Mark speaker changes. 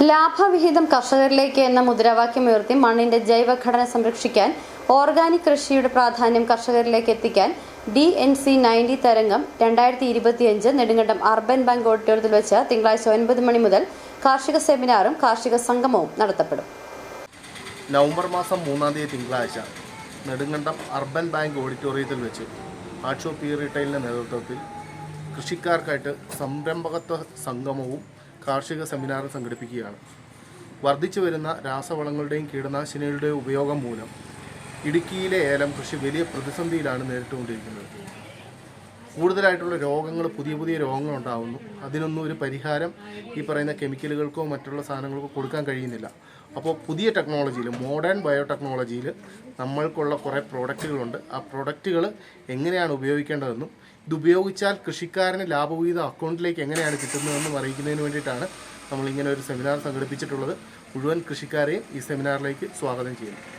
Speaker 1: ലാഭവിഹിതം കർഷകരിലേക്ക് എന്ന മുദ്രാവാക്യമുയർത്തി മണ്ണിന്റെ ജൈവഘടന സംരക്ഷിക്കാൻ ഓർഗാനിക് കൃഷിയുടെ പ്രാധാന്യം കർഷകരിലേക്ക് എത്തിക്കാൻ DNC 90 തരംഗം 2025 നെടുങ്കണ്ടം അർബൻ ബാങ്ക് ഓഡിറ്റോറിയത്തിൽ വെച്ച് തിങ്കളാഴ്ച 9 മണി മുതൽ കാർഷിക സെമിനാറും കാർഷിക സംഗമവും നടത്തപ്പെടും.
Speaker 2: നവംബർ മാസം 3-ാം തീയതി തിങ്കളാഴ്ച നെടുങ്കണ്ടം അർബൻ ബാങ്ക് ഓഡിറ്റോറിയത്തിൽ വെച്ച് ആർട്സ് പി റീറ്റെയിലിൻ്റെ നേതൃത്വത്തിൽ കൃഷിക്കാർക്കായിട്ട് സംരംഭകത്വ സംഗമവും കാർഷിക സെമിനാറും സംഘടിപ്പിക്കുകയാണ്. വർദ്ധിച്ചു വരുന്ന രാസവളങ്ങളുടെയും കീടനാശിനികളുടെയും ഉപയോഗം മൂലം ഇടുക്കിയിലെ ഏലം കൃഷി വലിയ പ്രതിസന്ധിയിലാണ് നേരിട്ടുകൊണ്ടിരിക്കുന്നത്. കൂടുതലായിട്ടുള്ള രോഗങ്ങൾ, പുതിയ രോഗങ്ങൾ ഉണ്ടാകുന്നു. അതിനൊന്നും ഒരു പരിഹാരം ഈ പറയുന്ന കെമിക്കലുകൾക്കോ മറ്റുള്ള സാധനങ്ങൾക്കോ കൊടുക്കാൻ കഴിയുന്നില്ല. അപ്പോൾ പുതിയ ടെക്നോളജിയിൽ, മോഡേൺ ബയോടെക്നോളജിയിൽ നമ്മൾക്കുള്ള കുറേ പ്രോഡക്റ്റുകളുണ്ട്. ആ പ്രോഡക്റ്റുകൾ എങ്ങനെയാണ് ഉപയോഗിക്കേണ്ടതെന്നും ഇത് ഉപയോഗിച്ചാൽ കൃഷിക്കാരന് ലാഭവിഹിതം അക്കൗണ്ടിലേക്ക് എങ്ങനെയാണ് കിട്ടുന്നതെന്നും അറിയിക്കുന്നതിന് വേണ്ടിയിട്ടാണ് നമ്മളിങ്ങനെ ഒരു സെമിനാർ സംഘടിപ്പിച്ചിട്ടുള്ളത്. മുഴുവൻ കൃഷിക്കാരെയും ഈ സെമിനാറിലേക്ക് സ്വാഗതം ചെയ്യുന്നു.